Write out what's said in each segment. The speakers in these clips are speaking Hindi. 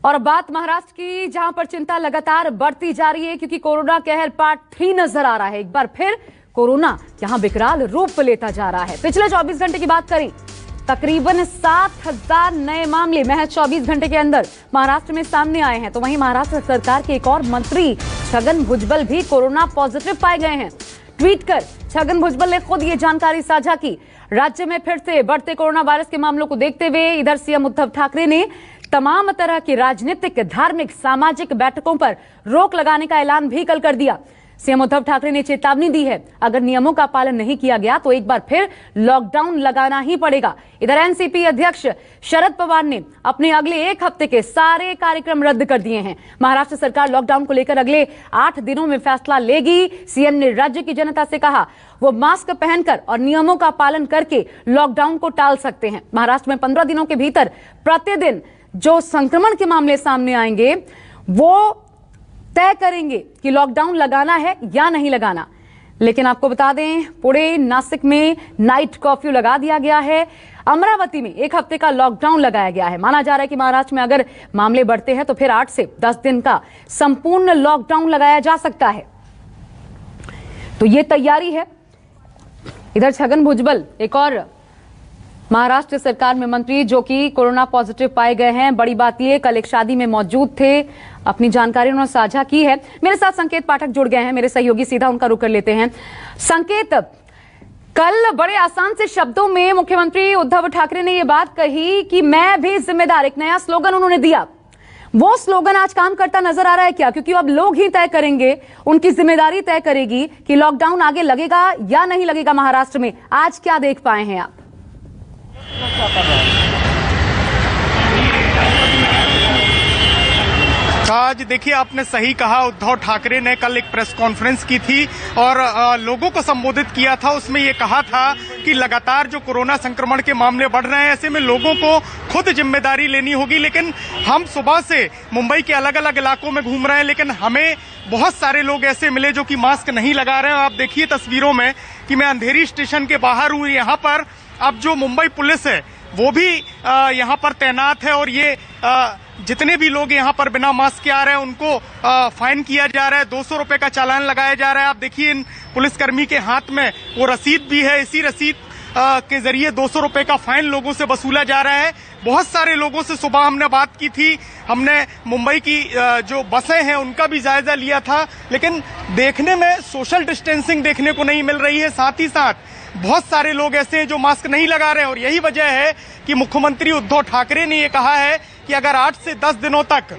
और बात महाराष्ट्र की, जहां पर चिंता लगातार बढ़ती जा रही है क्योंकि कोरोना कहर पाठ ही नजर आ रहा है। एक बार फिर कोरोना यहां विकराल रूप लेता जा रहा है। पिछले 24 घंटे की बात करें, तकरीबन 7,000 नए मामले महज 24 घंटे के अंदर महाराष्ट्र में सामने आए हैं। तो वहीं महाराष्ट्र सरकार के एक और मंत्री छगन भुजबल भी कोरोना पॉजिटिव पाए गए हैं। ट्वीट कर छगन भुजबल ने खुद ये जानकारी साझा की। राज्य में फिर से बढ़ते कोरोना वायरस के मामलों को देखते हुए इधर सीएम उद्धव ठाकरे ने तमाम तरह की राजनीतिक, धार्मिक, सामाजिक बैठकों पर रोक लगाने का ऐलान भी कल कर दिया। सीएम उद्धव ठाकरे ने चेतावनी दी है, अगर नियमों का पालन नहीं किया गया तो एक बार फिर लॉकडाउन लगाना ही पड़ेगा। इधर एनसीपी अध्यक्ष शरद पवार ने अपने अगले एक हफ्ते के सारे कार्यक्रम रद्द कर दिए हैं। महाराष्ट्र सरकार लॉकडाउन को लेकर अगले 8 दिनों में फैसला लेगी। सीएम ने राज्य की जनता से कहा वो मास्क पहनकर और नियमों का पालन करके लॉकडाउन को टाल सकते हैं। महाराष्ट्र में 15 दिनों के भीतर प्रतिदिन जो संक्रमण के मामले सामने आएंगे वो तय करेंगे कि लॉकडाउन लगाना है या नहीं लगाना। लेकिन आपको बता दें, पुणे, नासिक में नाइट कर्फ्यू लगा दिया गया है। अमरावती में एक हफ्ते का लॉकडाउन लगाया गया है। माना जा रहा है कि महाराष्ट्र में अगर मामले बढ़ते हैं तो फिर 8 से 10 दिन का संपूर्ण लॉकडाउन लगाया जा सकता है। तो ये तैयारी है। इधर छगन भुजबल, एक और महाराष्ट्र सरकार में मंत्री जो कि कोरोना पॉजिटिव पाए गए हैं। बड़ी बात यह, कल एक शादी में मौजूद थे, अपनी जानकारी उन्होंने साझा की है। मेरे साथ संकेत पाठक जुड़ गए हैं, मेरे सहयोगी, सीधा उनका रुख कर लेते हैं। संकेत, कल बड़े आसान से शब्दों में मुख्यमंत्री उद्धव ठाकरे ने यह बात कही कि मैं भी जिम्मेदार, एक नया स्लोगन उन्होंने दिया। वो स्लोगन आज काम करता नजर आ रहा है क्या? क्योंकि अब लोग ही तय करेंगे, उनकी जिम्मेदारी तय करेगी कि लॉकडाउन आगे लगेगा या नहीं लगेगा महाराष्ट्र में। आज क्या देख पाए हैं आप? आज देखिए, आपने सही कहा, उद्धव ठाकरे ने कल एक प्रेस कॉन्फ्रेंस की थी और लोगों को संबोधित किया था। उसमें ये कहा था कि लगातार जो कोरोना संक्रमण के मामले बढ़ रहे हैं, ऐसे में लोगों को खुद जिम्मेदारी लेनी होगी। लेकिन हम सुबह से मुंबई के अलग अलग इलाकों में घूम रहे हैं, लेकिन हमें बहुत सारे लोग ऐसे मिले जो कि मास्क नहीं लगा रहे हैं। आप देखिए तस्वीरों में कि मैं अंधेरी स्टेशन के बाहर हूँ। यहाँ पर अब जो मुंबई पुलिस है वो भी यहाँ पर तैनात है और ये जितने भी लोग यहाँ पर बिना मास्क के आ रहे हैं उनको फाइन किया जा रहा है। 200 रुपए का चालान लगाया जा रहा है। आप देखिए इन पुलिसकर्मी के हाथ में वो रसीद भी है। इसी रसीद के जरिए 200 रुपए का फाइन लोगों से वसूला जा रहा है। बहुत सारे लोगों से सुबह हमने बात की थी। हमने मुंबई की जो बसें हैं उनका भी जायजा लिया था, लेकिन देखने में सोशल डिस्टेंसिंग देखने को नहीं मिल रही है। साथ ही साथ बहुत सारे लोग ऐसे हैं जो मास्क नहीं लगा रहे हैं और यही वजह है कि मुख्यमंत्री उद्धव ठाकरे ने ये कहा है कि अगर 8 से 10 दिनों तक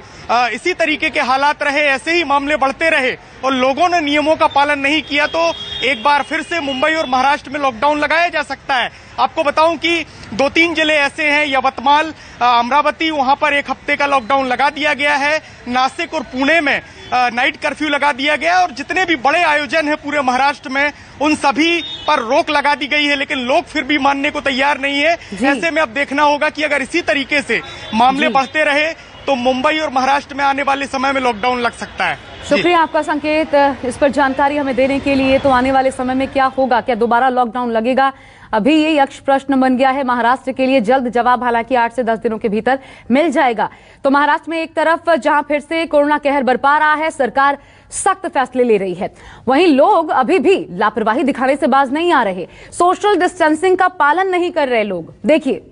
इसी तरीके के हालात रहे, ऐसे ही मामले बढ़ते रहे और लोगों ने नियमों का पालन नहीं किया तो एक बार फिर से मुंबई और महाराष्ट्र में लॉकडाउन लगाया जा सकता है। आपको बताऊं कि 2-3 जिले ऐसे हैं, यवतमाल, अमरावती, वहां पर एक हफ्ते का लॉकडाउन लगा दिया गया है। नासिक और पुणे में नाइट कर्फ्यू लगा दिया गया और जितने भी बड़े आयोजन हैं पूरे महाराष्ट्र में उन सभी पर रोक लगा दी गई है। लेकिन लोग फिर भी मानने को तैयार नहीं है। ऐसे में अब देखना होगा कि अगर इसी तरीके से मामले बढ़ते रहे तो मुंबई और महाराष्ट्र में आने वाले समय में लॉकडाउन लग सकता है। शुक्रिया आपका संकेत, इस पर जानकारी हमें देने के लिए। तो आने वाले समय में क्या होगा, क्या दोबारा लॉकडाउन लगेगा, अभी ये यक्ष प्रश्न बन गया है। महाराष्ट्र के लिए जल्द जवाब हालांकि 8 से 10 दिनों के भीतर मिल जाएगा। तो महाराष्ट्र में एक तरफ जहां फिर से कोरोना कहर बरपा रहा है, सरकार सख्त फैसले ले रही है, वहीं लोग अभी भी लापरवाही दिखाने से बाज नहीं आ रहे। सोशल डिस्टेंसिंग का पालन नहीं कर रहे लोग। देखिए,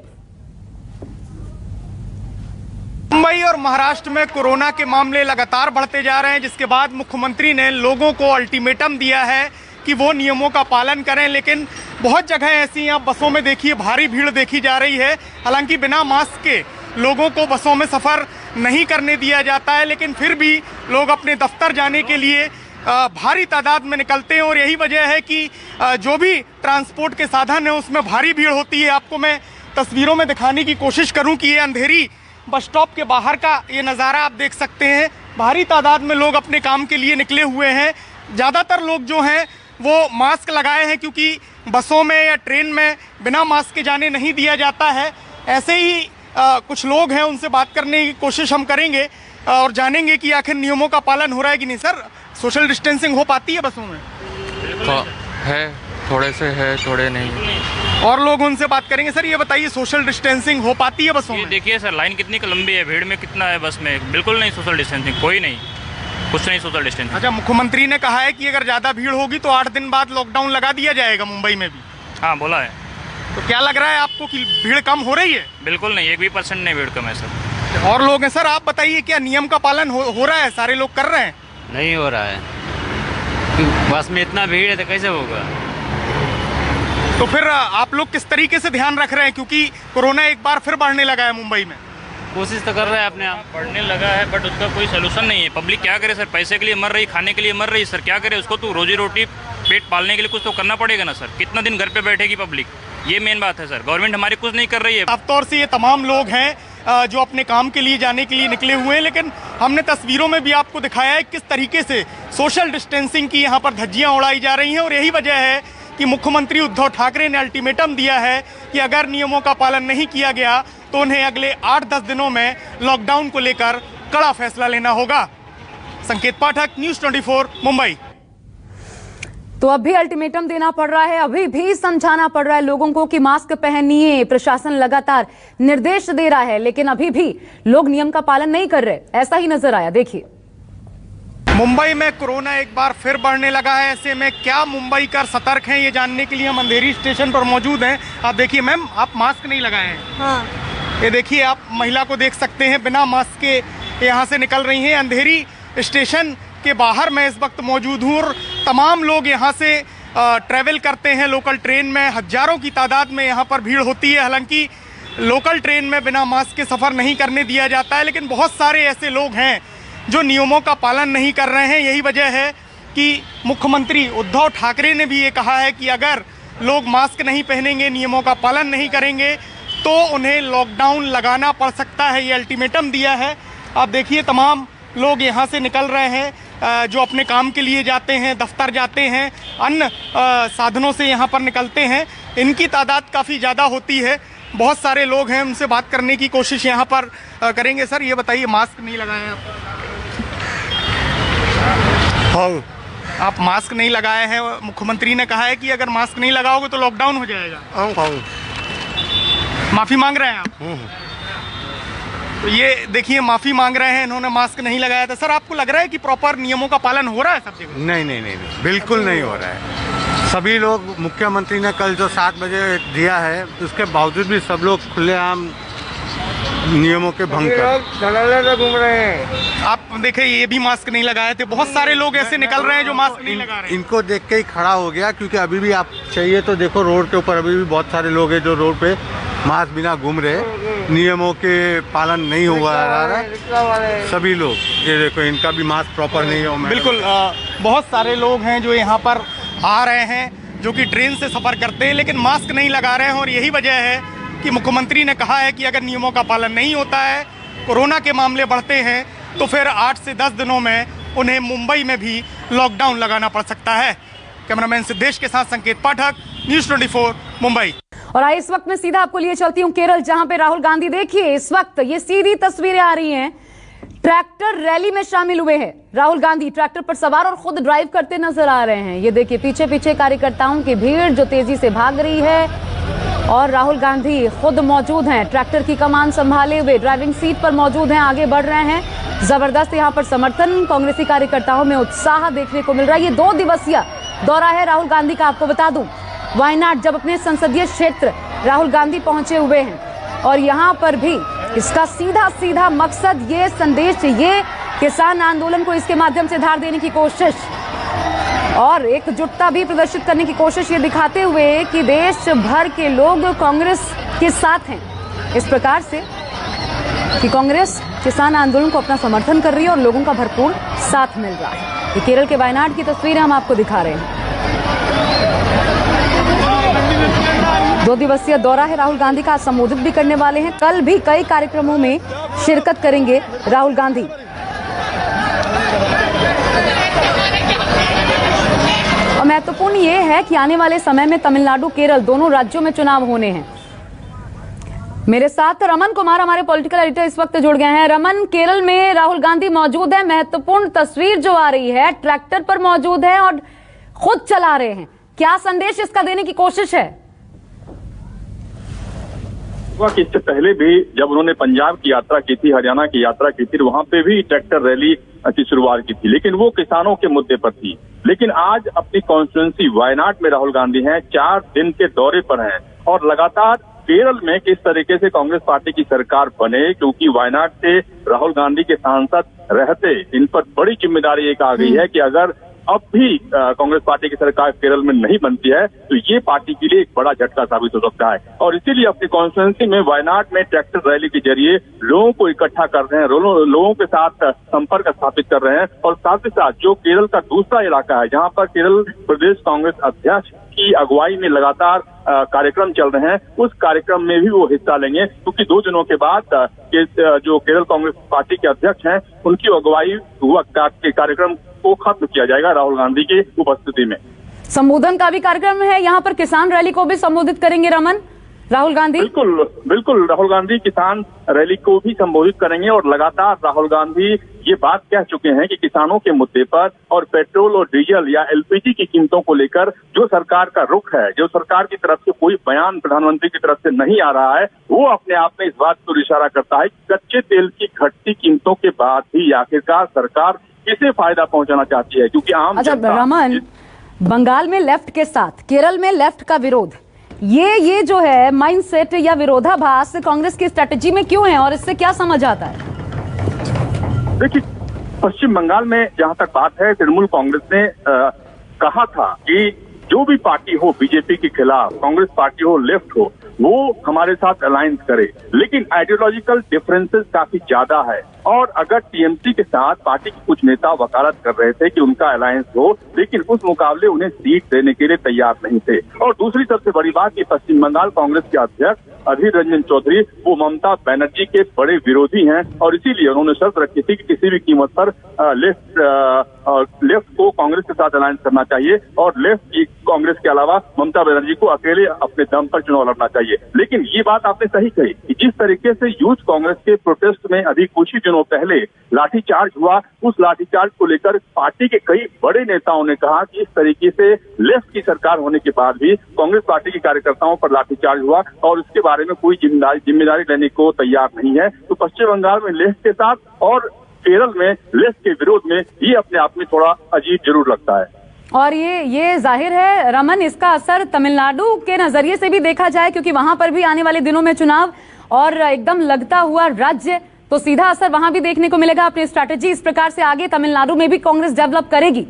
मुंबई और महाराष्ट्र में कोरोना के मामले लगातार बढ़ते जा रहे हैं, जिसके बाद मुख्यमंत्री ने लोगों को अल्टीमेटम दिया है कि वो नियमों का पालन करें। लेकिन बहुत जगह ऐसी हैं, आप बसों में देखिए भारी भीड़ देखी जा रही है। हालांकि बिना मास्क के लोगों को बसों में सफर नहीं करने दिया जाता है, लेकिन फिर भी लोग अपने दफ्तर जाने के लिए भारी तादाद में निकलते हैं और यही वजह है कि जो भी ट्रांसपोर्ट के साधन है उसमें भारी भीड़ होती है। आपको मैं तस्वीरों में दिखाने की कोशिश करूं कि ये अंधेरी बस स्टॉप के बाहर का ये नज़ारा आप देख सकते हैं। भारी तादाद में लोग अपने काम के लिए निकले हुए हैं। ज़्यादातर लोग जो हैं वो मास्क लगाए हैं क्योंकि बसों में या ट्रेन में बिना मास्क के जाने नहीं दिया जाता है। ऐसे ही कुछ लोग हैं, उनसे बात करने की कोशिश हम करेंगे और जानेंगे कि आखिर नियमों का पालन हो रहा है कि नहीं। सर, सोशल डिस्टेंसिंग हो पाती है बसों में? तो है थोड़े से है, थोड़े नहीं। और लोग उनसे बात करेंगे। सर ये बताइए, सोशल डिस्टेंसिंग हो पाती है बसों ये में? देखिए सर, लाइन कितनी लंबी है, भीड़ में कितना है बस में, बिल्कुल नहीं सोशल डिस्टेंसिंग, कोई नहीं, कुछ नहीं सोशल डिस्टेंसिंग। अच्छा, मुख्यमंत्री ने कहा है कि अगर ज्यादा भीड़ होगी तो 8 दिन बाद लॉकडाउन लगा दिया जाएगा मुंबई में भी। हाँ बोला है। तो क्या लग रहा है आपको कि भीड़ कम हो रही है? बिल्कुल नहीं, 1% नहीं भीड़ कम है सर। और लोग हैं सर, आप बताइए क्या नियम का पालन हो रहा है? सारे लोग कर रहे हैं? नहीं हो रहा है, बस में इतना भीड़ है तो कैसे होगा। तो फिर आप लोग किस तरीके से ध्यान रख रहे हैं, क्योंकि कोरोना एक बार फिर बढ़ने लगा है मुंबई में? कोशिश तो कर रहे हैं अपने आप। बढ़ने लगा है बट उसका कोई सोल्यूशन नहीं है। पब्लिक क्या करे सर, पैसे के लिए मर रही, खाने के लिए मर रही सर, क्या करे उसको? तो रोजी रोटी पेट पालने के लिए कुछ तो करना पड़ेगा ना सर। कितना दिन घर पे बैठेगी पब्लिक, ये मेन बात है सर। गवर्नमेंट हमारी कुछ नहीं कर रही है। साफ तौर से ये तमाम लोग हैं जो अपने काम के लिए जाने के लिए निकले हुए हैं, लेकिन हमने तस्वीरों में भी आपको दिखाया है किस तरीके से सोशल डिस्टेंसिंग की यहाँ पर धज्जियां उड़ाई जा रही हैं। और यही वजह है कि मुख्यमंत्री उद्धव ठाकरे ने अल्टीमेटम दिया है कि अगर नियमों का पालन नहीं किया गया तो उन्हें अगले 8-10 दिनों में लॉकडाउन को लेकर कड़ा फैसला लेना होगा। संकेत पाठक, न्यूज़ 24 मुंबई। तो अब भी अल्टीमेटम देना पड़ रहा है, अभी भी समझाना पड़ रहा है लोगों को कि मास्क पहनिए। प्रशासन लगातार निर्देश दे रहा है, लेकिन अभी भी लोग नियम का पालन नहीं कर रहे। ऐसा ही नजर आया। देखिए, मुंबई में कोरोना एक बार फिर बढ़ने लगा है। ऐसे में क्या मुंबई कर सतर्क हैं, ये जानने के लिए हम अंधेरी स्टेशन पर मौजूद हैं। आप देखिए मैम, आप मास्क नहीं लगाए हैं। हाँ। ये देखिए, आप महिला को देख सकते हैं बिना मास्क के यहाँ से निकल रही हैं। अंधेरी स्टेशन के बाहर मैं इस वक्त मौजूद हूँ और तमाम लोग यहाँ से ट्रैवल करते हैं लोकल ट्रेन में। हजारों की तादाद में यहाँ पर भीड़ होती है। हालांकि लोकल ट्रेन में बिना मास्क के सफ़र नहीं करने दिया जाता है, लेकिन बहुत सारे ऐसे लोग हैं जो नियमों का पालन नहीं कर रहे हैं। यही वजह है कि मुख्यमंत्री उद्धव ठाकरे ने भी ये कहा है कि अगर लोग मास्क नहीं पहनेंगे, नियमों का पालन नहीं करेंगे तो उन्हें लॉकडाउन लगाना पड़ सकता है। ये अल्टीमेटम दिया है। आप देखिए, तमाम लोग यहाँ से निकल रहे हैं जो अपने काम के लिए जाते हैं, दफ्तर जाते हैं, अन्य साधनों से यहाँ पर निकलते हैं। इनकी तादाद काफ़ी ज़्यादा होती है। बहुत सारे लोग हैं, उनसे बात करने की कोशिश यहाँ पर करेंगे। सर ये बताइए, मास्क नहीं लगाए हैं आप? आप मास्क नहीं लगाए हैं। मुख्यमंत्री ने कहा है कि अगर मास्क नहीं लगाओगे तो लॉकडाउन हो जाएगा। माफ़ी मांग रहे हैं आप? तो ये देखिए, माफ़ी मांग रहे हैं, इन्होंने मास्क नहीं लगाया था। सर आपको लग रहा है कि प्रॉपर नियमों का पालन हो रहा है सब जगह? नहीं, बिल्कुल नहीं हो रहा है। सभी लोग, मुख्यमंत्री ने कल जो 7 बजे दिया है उसके बावजूद भी सब लोग खुलेआम नियमों के भंग कर घूम रहे हैं। आप देखे, ये भी मास्क नहीं लगाए थे। बहुत सारे लोग ऐसे निकल रहे हैं जो मास्क नहीं लगा रहे हैं। इनको देख के ही खड़ा हो गया, क्योंकि अभी भी आप चाहिए तो देखो, रोड के ऊपर अभी भी बहुत सारे लोग हैं जो रोड पे मास्क बिना घूम रहे। नियमों के पालन नहीं हुआ रहा है। सभी लोग, ये देखो, इनका भी मास्क प्रॉपर नहीं हो। बिल्कुल, बहुत सारे लोग हैं जो यहाँ पर आ रहे हैं, जो कि ट्रेन से सफ़र करते हैं, लेकिन मास्क नहीं लगा रहे हैं। और यही वजह है कि मुख्यमंत्री ने कहा है कि अगर नियमों का पालन नहीं होता है, कोरोना के मामले बढ़ते हैं, तो फिर 8 से 10 दिनों में उन्हें मुंबई में भी लॉकडाउन लगाना पड़ सकता है। कैमरामैन सिद्धेश के साथ संकेत पाठक, न्यूज़ 24 मुंबई। और आइए इस वक्त मैं सीधा आपको लिए चलती हूँ केरल, जहां पे राहुल गांधी, देखिए इस वक्त ये सीधी तस्वीरें आ रही हैं, ट्रैक्टर रैली में शामिल हुए हैं। राहुल गांधी ट्रैक्टर पर सवार और खुद ड्राइव करते नजर आ रहे हैं। ये देखिए, पीछे पीछे कार्यकर्ताओं की भीड़ जो तेजी से भाग रही है और राहुल गांधी खुद मौजूद हैं, ट्रैक्टर की कमान संभाले हुए ड्राइविंग सीट पर मौजूद हैं, आगे बढ़ रहे हैं। जबरदस्त यहाँ पर समर्थन, कांग्रेसी कार्यकर्ताओं में उत्साह देखने को मिल रहा है। ये 2 दिवसीय दौरा है राहुल गांधी का। आपको बता दूं, वायनाड जब अपने संसदीय क्षेत्र राहुल गांधी पहुंचे हुए हैं और यहाँ पर भी इसका सीधा मकसद, ये संदेश, ये किसान आंदोलन को इसके माध्यम से धार देने की कोशिश और एकजुटता भी प्रदर्शित करने की कोशिश, ये दिखाते हुए कि देश भर के लोग कांग्रेस के साथ हैं। इस प्रकार से कि कांग्रेस किसान आंदोलन को अपना समर्थन कर रही है और लोगों का भरपूर साथ मिल रहा है। ये केरल के वायनाड की तस्वीरें हम आपको दिखा रहे हैं। 2 दिवसीय दौरा है राहुल गांधी का, संबोधित भी करने वाले हैं। कल भी कई कार्यक्रमों में शिरकत करेंगे राहुल गांधी। और महत्वपूर्ण ये है कि आने वाले समय में तमिलनाडु, केरल दोनों राज्यों में चुनाव होने हैं। मेरे साथ रमन कुमार, हमारे पॉलिटिकल एडिटर, इस वक्त जुड़ गए हैं। रमन, केरल में राहुल गांधी मौजूद है, महत्वपूर्ण तस्वीर जो आ रही है, ट्रैक्टर पर मौजूद है और खुद चला रहे हैं। क्या संदेश इसका देने की कोशिश है? कि इससे पहले भी जब उन्होंने पंजाब की यात्रा की थी, हरियाणा की यात्रा की थी, वहां पे भी ट्रैक्टर रैली की शुरुआत की थी, लेकिन वो किसानों के मुद्दे पर थी। लेकिन आज अपनी कॉन्स्टिट्यूंसी वायनाड में राहुल गांधी हैं, 4 दिन के दौरे पर हैं और लगातार केरल में किस तरीके से कांग्रेस पार्टी की सरकार बने, क्योंकि वायनाड से राहुल गांधी के सांसद रहते इन पर बड़ी जिम्मेदारी एक आ गई है कि अगर अब भी कांग्रेस पार्टी की सरकार केरल में नहीं बनती है तो ये पार्टी के लिए एक बड़ा झटका साबित हो सकता है। और इसीलिए अपनी कॉन्स्टिट्यूंसी में वायनाड में ट्रैक्टर रैली के जरिए लोगों को इकट्ठा कर रहे हैं, लोगों के साथ संपर्क स्थापित कर रहे हैं। और साथ ही साथ जो केरल का दूसरा इलाका है जहां पर केरल प्रदेश कांग्रेस अध्यक्ष की अगुवाई में लगातार कार्यक्रम चल रहे हैं, उस कार्यक्रम में भी वो हिस्सा लेंगे, क्योंकि 2 दिनों के बाद जो केरल कांग्रेस पार्टी के अध्यक्ष हैं उनकी अगुवाई के कार्यक्रम को खत्म किया जाएगा राहुल गांधी की उपस्थिति में। संबोधन का भी कार्यक्रम है, यहाँ पर किसान रैली को भी संबोधित करेंगे रमन राहुल गांधी। बिल्कुल राहुल गांधी किसान रैली को भी संबोधित करेंगे और लगातार राहुल गांधी ये बात कह चुके हैं कि किसानों के मुद्दे पर और पेट्रोल और डीजल या एलपीजी की कीमतों को लेकर जो सरकार का रुख है, जो सरकार की तरफ से कोई बयान प्रधानमंत्री की तरफ से नहीं आ रहा है, वो अपने आप में इस बात को इशारा करता है कि कच्चे तेल की घटती कीमतों के बाद भी आखिरकार सरकार किसे फायदा पहुंचाना चाहती है, क्योंकि आम रमन, बंगाल में लेफ्ट के साथ केरल में लेफ्ट का विरोध, ये जो है माइंडसेट या विरोधाभास कांग्रेस की स्ट्रेटेजी में क्यों है और इससे क्या समझ आता है? देखिए, पश्चिम बंगाल में जहां तक बात है, तृणमूल कांग्रेस ने कहा था कि जो भी पार्टी हो बीजेपी के खिलाफ, कांग्रेस पार्टी हो, लेफ्ट हो, वो हमारे साथ अलायंस करे, लेकिन आइडियोलॉजिकल डिफरेंसेस काफी ज्यादा है। और अगर टीएमसी के साथ पार्टी के कुछ नेता वकालत कर रहे थे कि उनका अलायंस हो, लेकिन उस मुकाबले उन्हें सीट देने के लिए तैयार नहीं थे। और दूसरी सबसे बड़ी बात कि पश्चिम बंगाल कांग्रेस के अध्यक्ष अधीर रंजन चौधरी वो ममता बनर्जी के बड़े विरोधी हैं और इसीलिए उन्होंने शर्त रखी थी कि किसी भी कीमत पर लेफ्ट को कांग्रेस के साथ अलायंस करना चाहिए और लेफ्ट की कांग्रेस के अलावा ममता बनर्जी को अकेले अपने दम पर चुनाव लड़ना चाहिए। लेकिन ये बात आपने सही कही कि जिस तरीके से यूथ कांग्रेस के प्रोटेस्ट में अभी कुछ ही दिनों पहले लाठीचार्ज हुआ, उस लाठीचार्ज को लेकर पार्टी के कई बड़े नेताओं ने कहा कि इस तरीके से लेफ्ट की सरकार होने के बाद भी कांग्रेस पार्टी के कार्यकर्ताओं पर लाठीचार्ज हुआ और उसके बारे में कोई जिम्मेदारी लेने को तैयार नहीं है। तो पश्चिम बंगाल में लेफ्ट के साथ और केरल में लेफ्ट के विरोध में ये अपने आप में थोड़ा अजीब जरूर लगता है। और ये जाहिर है रमन, इसका असर तमिलनाडु के नजरिए से भी देखा जाए, क्योंकि वहां पर भी आने वाले दिनों में चुनाव और एकदम लगता हुआ राज्य, तो सीधा असर वहां भी देखने को मिलेगा। अपनी स्ट्रैटेजी इस प्रकार से आगे तमिलनाडु में भी कांग्रेस डेवलप करेगी।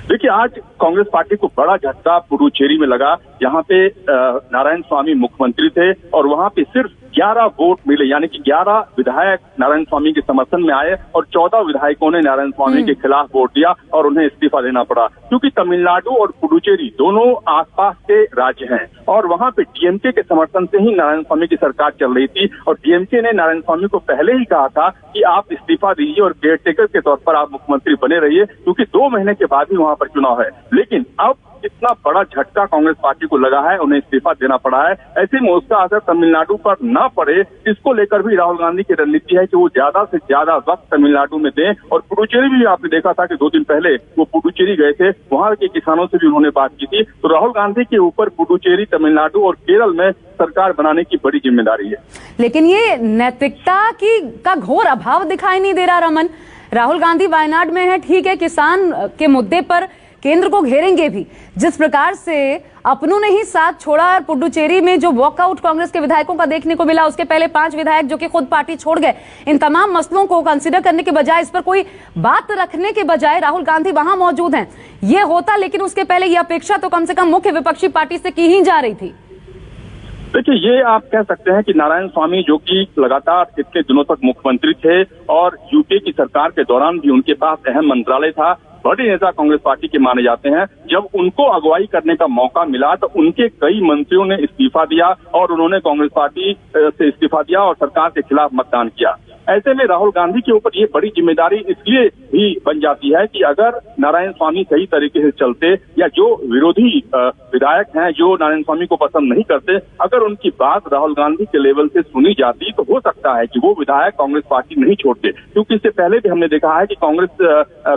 देखिए, आज कांग्रेस पार्टी को बड़ा झटका पुडुचेरी में लगा। यहाँ पे नारायण स्वामी मुख्यमंत्री थे और वहाँ पे सिर्फ 11 वोट मिले, यानी कि 11 विधायक नारायण स्वामी के समर्थन में आए और 14 विधायकों ने नारायण स्वामी के खिलाफ वोट दिया और उन्हें इस्तीफा देना पड़ा, क्योंकि तमिलनाडु और पुडुचेरी दोनों आसपास के राज्य हैं और वहाँ पे डीएमके के समर्थन से ही नारायण स्वामी की सरकार चल रही थी और डीएमके ने नारायण स्वामी को पहले ही कहा था कि आप इस्तीफा दीजिए और केयर टेकर के तौर पर आप मुख्यमंत्री बने रहिए, क्योंकि 2 महीने के बाद ही वहाँ पर चुनाव है। लेकिन अब इतना बड़ा झटका कांग्रेस पार्टी को लगा है, उन्हें इस्तीफा देना पड़ा है। ऐसे में उसका असर तमिलनाडु पर न पड़े, इसको लेकर भी राहुल गांधी की रणनीति है कि वो ज्यादा से ज्यादा वक्त तमिलनाडु में दें। और पुडुचेरी भी आपने देखा था कि 2 दिन पहले वो पुडुचेरी गए थे, वहां के किसानों से भी उन्होंने बात की थी। तो राहुल गांधी के ऊपर पुडुचेरी, तमिलनाडु और केरल में सरकार बनाने की बड़ी जिम्मेदारी है। लेकिन ये नैतिकता का घोर अभाव दिखाई नहीं दे रहा रमन। राहुल गांधी वायनाड में है, ठीक है, किसान के मुद्दे पर केंद्र को घेरेंगे भी। जिस प्रकार से अपनों ने ही साथ छोड़ा और पुडुचेरी में जो वॉकआउट कांग्रेस के विधायकों का देखने को मिला, उसके पहले 5 विधायक जो कि खुद पार्टी छोड़ गए, इन तमाम मसलों को कंसीडर करने के बजाय, इस पर कोई बात रखने के बजाय राहुल गांधी वहां मौजूद हैं। ये होता, लेकिन उसके पहले ये अपेक्षा तो कम से कम मुख्य विपक्षी पार्टी से की ही जा रही थी। देखिए, ये आप कह सकते हैं कि नारायण स्वामी जो कि लगातार इतने दिनों तक मुख्यमंत्री थे और यूपीए की सरकार के दौरान भी उनके पास अहम मंत्रालय था, बड़े नेता कांग्रेस पार्टी के माने जाते हैं। जब उनको अगुवाई करने का मौका मिला तो उनके कई मंत्रियों ने इस्तीफा दिया और उन्होंने कांग्रेस पार्टी से इस्तीफा दिया और सरकार के खिलाफ मतदान किया। ऐसे में राहुल गांधी के ऊपर ये बड़ी जिम्मेदारी इसलिए भी बन जाती है कि अगर नारायण स्वामी सही तरीके से चलते या जो विरोधी विधायक हैं जो नारायण स्वामी को पसंद नहीं करते, अगर उनकी बात राहुल गांधी के लेवल से सुनी जाती तो हो सकता है कि वो विधायक कांग्रेस पार्टी नहीं छोड़ते। क्योंकि इससे पहले भी हमने देखा है कि कांग्रेस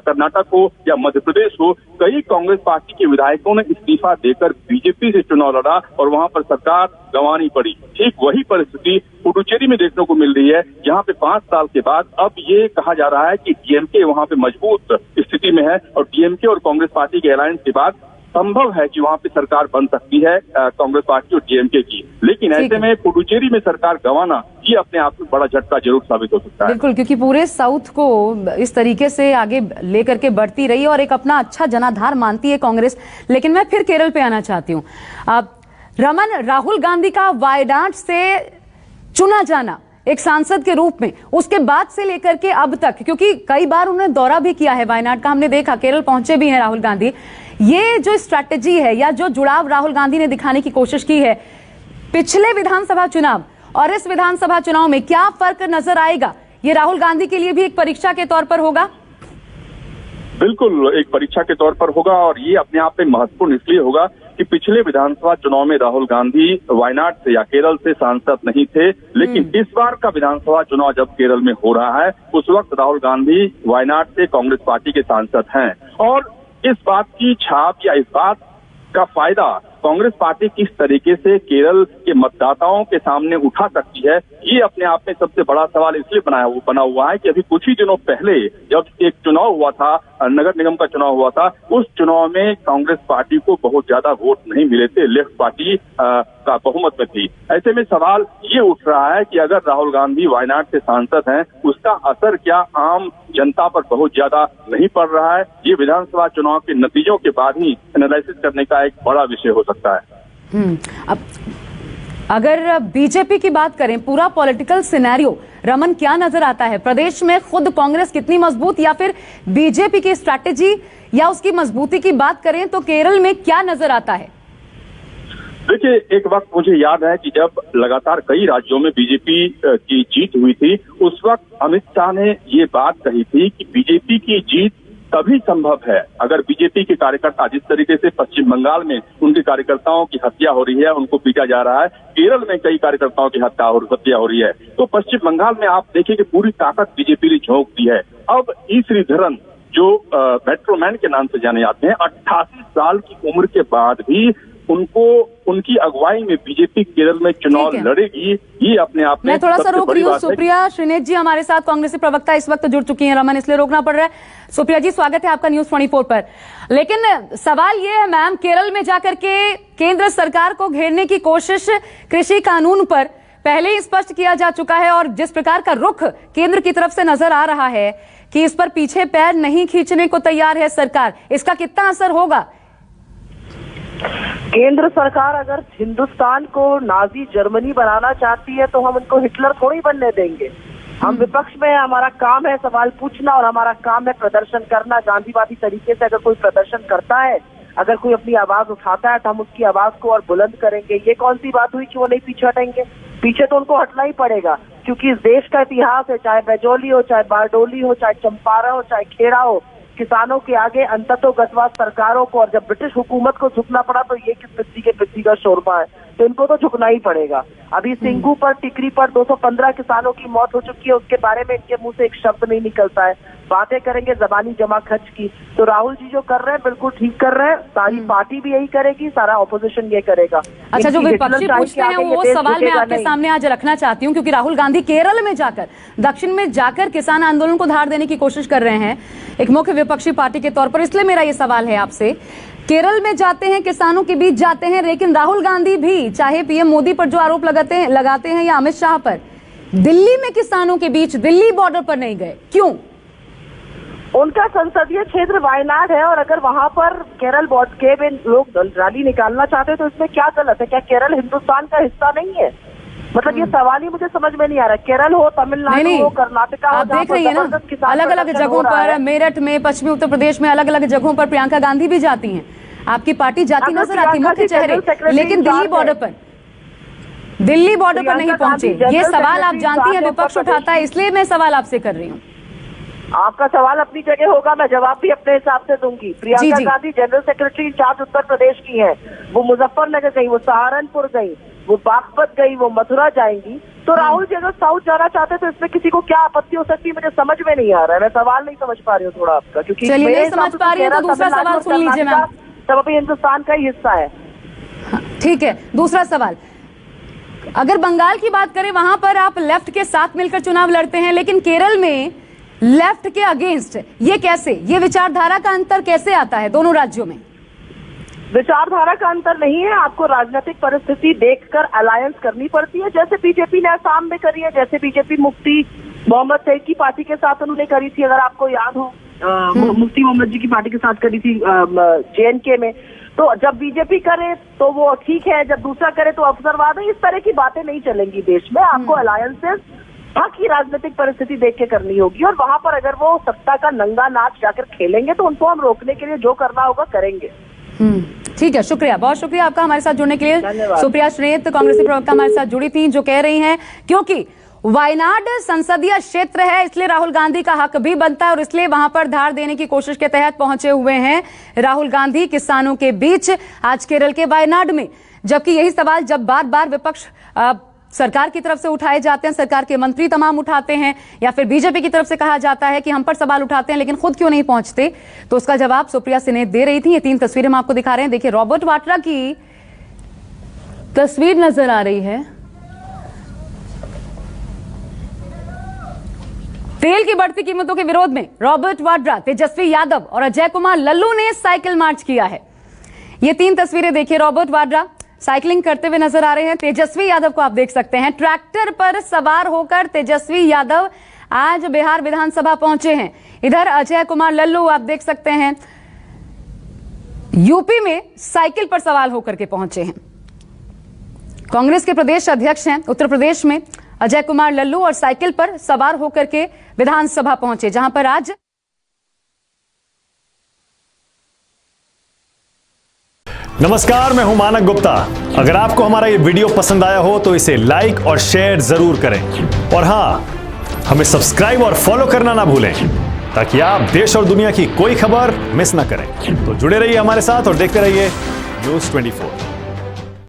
कर्नाटक हो या मध्य प्रदेश हो, कई कांग्रेस पार्टी के विधायकों ने इस्तीफा देकर बीजेपी से चुनाव लड़ा और वहां पर सरकार गंवानी पड़ी। ठीक वही परिस्थिति पुडुचेरी में देखने को मिल रही है, जहां पे 5 साल के बाद अब ये कहा जा रहा है कि डीएमके वहां पे मजबूत स्थिति में है और डीएमके और कांग्रेस पार्टी के अलायंस के बाद संभव है कि वहां पे सरकार बन सकती है कांग्रेस पार्टी और डीएमके की। लेकिन ऐसे में पुडुचेरी में सरकार गंवाना ये अपने आप में बड़ा झटका जरूर साबित हो सकता है। बिल्कुल, क्योंकि पूरे साउथ को इस तरीके से आगे लेकर के बढ़ती रही और एक अपना अच्छा जनाधार मानती है कांग्रेस। लेकिन मैं फिर केरल पे आना चाहती हूँ। रमन, राहुल गांधी का वायनाड से चुना जाना एक सांसद के रूप में, उसके बाद से लेकर के अब तक, क्योंकि कई बार उन्होंने दौरा भी किया है वायनाड का, हमने देखा केरल पहुंचे भी हैं राहुल गांधी, ये जो स्ट्रैटेजी है या जो जुड़ाव राहुल गांधी ने दिखाने की कोशिश की है, पिछले विधानसभा चुनाव और इस विधानसभा चुनाव में क्या फर्क नजर आएगा? ये राहुल गांधी के लिए भी एक परीक्षा के तौर पर होगा? बिल्कुल एक परीक्षा के तौर पर होगा और ये अपने आप में महत्वपूर्ण इसलिए होगा कि पिछले विधानसभा चुनाव में राहुल गांधी वायनाड से या केरल से सांसद नहीं थे, लेकिन इस बार का विधानसभा चुनाव जब केरल में हो रहा है उस वक्त राहुल गांधी वायनाड से कांग्रेस पार्टी के सांसद हैं और इस बात की छाप या इस बात का फायदा कांग्रेस पार्टी किस तरीके से केरल के मतदाताओं के सामने उठा सकती है, ये अपने आप में सबसे बड़ा सवाल इसलिए बना हुआ है कि अभी कुछ ही दिनों पहले जब एक चुनाव हुआ था, नगर निगम का चुनाव हुआ था, उस चुनाव में कांग्रेस पार्टी को बहुत ज्यादा वोट नहीं मिले थे, लेफ्ट पार्टी का बहुमत में थी। ऐसे में सवाल ये उठ रहा है कि अगर राहुल गांधी वायनाड से सांसद हैं, उसका असर क्या आम जनता पर बहुत ज्यादा नहीं पड़ रहा है? ये विधानसभा चुनाव के नतीजों के बाद ही एनालिसिस करने का एक बड़ा विषय हो सकता है। अब अगर बीजेपी की बात करें, पूरा पॉलिटिकल सिनेरियो रमन क्या नजर आता है? प्रदेश में खुद कांग्रेस कितनी मजबूत या फिर बीजेपी की स्ट्रैटेजी या उसकी मजबूती की बात करें तो केरल में क्या नजर आता है? देखिए, एक वक्त मुझे याद है कि जब लगातार कई राज्यों में बीजेपी की जीत हुई थी, उस वक्त अमित शाह ने ये बात कही थी कि बीजेपी की जीत तभी संभव है अगर बीजेपी के कार्यकर्ता, जिस तरीके से पश्चिम बंगाल में उनके कार्यकर्ताओं की हत्या हो रही है, उनको पीटा जा रहा है, केरल में कई कार्यकर्ताओं की हत्या हो रही है, तो पश्चिम बंगाल में आप देखिए कि पूरी ताकत बीजेपी ने झोंक दी है। अब ई श्रीधरन जो मेट्रोमैन के नाम से जाने जाते हैं, 88 साल की उम्र के बाद भी उनको उनकी अगुवाई में बीजेपी केरल में चुनाव लड़ेगी, ये अपने आप में मैं थोड़ा सा रोक रही हूँ। सुप्रिया श्रीनेश जी हमारे साथ कांग्रेस प्रवक्ता इस वक्त जुड़ चुकी हैं, रमन इसलिए रोकना पड़ रहा है। सुप्रिया जी, स्वागत है आपका न्यूज 24 पर। लेकिन सवाल ये है मैम, केरल में जाकर के केंद्र सरकार को घेरने की कोशिश कृषि कानून पर पहले ही स्पष्ट किया जा चुका है और जिस प्रकार का रुख केंद्र की तरफ से नजर आ रहा है कि इस पर पीछे पैर नहीं खींचने को तैयार है सरकार, इसका कितना असर होगा? केंद्र सरकार अगर हिंदुस्तान को नाजी जर्मनी बनाना चाहती है तो हम उनको हिटलर थोड़ी बनने देंगे। हम विपक्ष में, हमारा काम है सवाल पूछना और हमारा काम है प्रदर्शन करना गांधीवादी तरीके से। अगर कोई प्रदर्शन करता है, अगर कोई अपनी आवाज उठाता है तो हम उसकी आवाज को और बुलंद करेंगे। ये कौन सी बात हुई कि वो नहीं पीछे हटेंगे? पीछे तो उनको हटना ही पड़ेगा, क्योंकि इस देश का इतिहास है, चाहे बैजोली हो, चाहे बारडोली हो, चाहे चंपारण हो, चाहे खेड़ा हो, किसानों के आगे अंततोगत्वा सरकारों को, और जब ब्रिटिश हुकूमत को झुकना पड़ा तो ये किस पिस्सी का शोरबा है, तो इनको तो झुकना ही पड़ेगा। अभी सिंघू पर, टिकरी पर 215 किसानों की मौत हो चुकी है, उसके बारे में इनके मुंह से एक शब्द नहीं निकलता है। बातें करेंगे जबानी जमा खर्च की। तो राहुल जी जो कर रहे हैं बिल्कुल ठीक कर रहे हैं, सारी पार्टी भी यही करेगी, सारा ऑपोजिशन ये करेगा। अच्छा, जो विपक्षी पूछते हैं वो सवाल मैं आपके सामने आज रखना चाहती हूँ, क्योंकि राहुल गांधी केरल में जाकर, दक्षिण में जाकर किसान आंदोलन को धार देने की कोशिश कर रहे हैं एक मुख्य विपक्षी पार्टी के तौर पर। इसलिए मेरा ये सवाल है आपसे, केरल में जाते हैं, किसानों के बीच जाते हैं, लेकिन राहुल गांधी भी चाहे पीएम मोदी पर जो आरोप लगाते हैं या अमित शाह पर, दिल्ली में किसानों के बीच, दिल्ली बॉर्डर पर नहीं गए, क्यों? उनका संसदीय क्षेत्र वायनाड है और अगर वहां पर केरल बॉर्डर के में लोग रैली निकालना चाहते हैं तो इसमें क्या गलत है? क्या केरल हिंदुस्तान का हिस्सा नहीं है? मतलब ये सवाल ही मुझे समझ में नहीं आ रहा। केरल हो, तमिलनाडु हो, कर्नाटका हो, आप देख रही है ना, अलग अलग जगहों पर, मेरठ में, पश्चिमी उत्तर प्रदेश में अलग अलग जगहों पर प्रियंका गांधी भी जाती हैं, आपकी पार्टी जाती नजर आती मुख्य चेहरे, लेकिन दिल्ली बॉर्डर पर दिल्ली बॉर्डर पर नहीं प्रियंका पहुंचे, गांधी ये जनरल सवाल आप सेक्रेटरी जानती हैं साथ विपक्ष उत्तर उठाता है, इसलिए मैं सवाल आपसे कर रही हूँ। आपका सवाल अपनी जगह होगा, मैं जवाब भी अपने हिसाब से दूंगी। Priyanka ji. Gandhi general secretary in charge Uttar Pradesh की हैं। वो मुजफ्फरनगर गई, वो सहारनपुर गई, वो बागपत गई, वो मथुरा जाएंगी। तो राहुल जी अगर साउथ जाना चाहते तो इसमें किसी को क्या आपत्ति हो सकती है, मुझे समझ में नहीं आ रहा है। मैं सवाल नहीं समझ पा रही हूँ थोड़ा आपका, क्योंकि चलिए, मेरे नहीं हिसाब समझ से पा रही है तो दूसरा तमिलनाडु सवाल और सुन लीजिए मैम। कर्नाटका सब अभी हिंदुस्तान का ही हिस्सा है। ठीक है, दूसरा सवाल, अगर बंगाल की बात करें वहां पर आप लेफ्ट के साथ मिलकर चुनाव लड़ते हैं, लेकिन केरल में लेफ्ट के अगेंस्ट, ये कैसे, ये विचारधारा का अंतर कैसे आता है दोनों राज्यों में? विचारधारा का अंतर नहीं है, आपको राजनीतिक परिस्थिति देखकर अलायंस करनी पड़ती है, जैसे बीजेपी ने असम में करी है, जैसे बीजेपी मुफ्ती मोहम्मद सईद की पार्टी के साथ उन्होंने करी थी, अगर आपको याद हो, मुफ्ती मोहम्मद जी की पार्टी के साथ करी थी JNK में। तो जब बीजेपी करे तो वो ठीक है, जब दूसरा करे तो अवसरवाद है। इस तरह की बातें नहीं चलेंगी देश में। आपको अलायंसेस बाकी राजनीतिक परिस्थिति देख के करनी होगी, और वहां पर अगर वो सत्ता का नंगा नाच जाकर खेलेंगे तो उनको हम रोकने के लिए जो करना होगा करेंगे। ठीक है, शुक्रिया, बहुत शुक्रिया आपका हमारे साथ जुड़ने के लिए। धन्यवाद। सुप्रिया श्रेत कांग्रेसी प्रवक्ता हमारे साथ जुड़ी थी, जो कह रही हैं क्योंकि वायनाड संसदीय क्षेत्र है इसलिए राहुल गांधी का हक भी बनता है, और इसलिए वहां पर धार देने की कोशिश के तहत पहुंचे हुए हैं राहुल गांधी किसानों के बीच आज केरल के वायनाड में। जबकि यही सवाल जब बार बार विपक्ष सरकार की तरफ से उठाए जाते हैं, सरकार के मंत्री तमाम उठाते हैं, या फिर बीजेपी की तरफ से कहा जाता है कि हम पर सवाल उठाते हैं लेकिन खुद क्यों नहीं पहुंचते, तो उसका जवाब सुप्रिया श्रेत दे रही थी। ये 3 तस्वीरें हम आपको दिखा रहे हैं। देखिए, रॉबर्ट वाड्रा की तस्वीर नजर आ रही है। तेल की बढ़ती कीमतों के विरोध में रॉबर्ट वाड्रा, तेजस्वी यादव और अजय कुमार लल्लू ने साइकिल मार्च किया है। ये 3 तस्वीरें देखिए, रॉबर्ट वाड्रा साइकिलिंग करते हुए नजर आ रहे हैं, तेजस्वी यादव को आप देख सकते हैं ट्रैक्टर पर सवार होकर तेजस्वी यादव आज बिहार विधानसभा पहुंचे हैं। इधर अजय कुमार लल्लू आप देख सकते हैं यूपी में साइकिल पर सवार होकर के पहुंचे हैं। कांग्रेस के प्रदेश अध्यक्ष हैं उत्तर प्रदेश में अजय कुमार लल्लू, और साइकिल पर सवार होकर के विधानसभा पहुंचे, जहां पर आज नमस्कार, मैं हूं मानक गुप्ता। अगर आपको हमारा ये वीडियो पसंद आया हो तो इसे लाइक और शेयर जरूर करें, और हां, हमें सब्सक्राइब और फॉलो करना ना भूलें ताकि आप देश और दुनिया की कोई खबर मिस ना करें। तो जुड़े रहिए हमारे साथ और देखते रहिए News 24।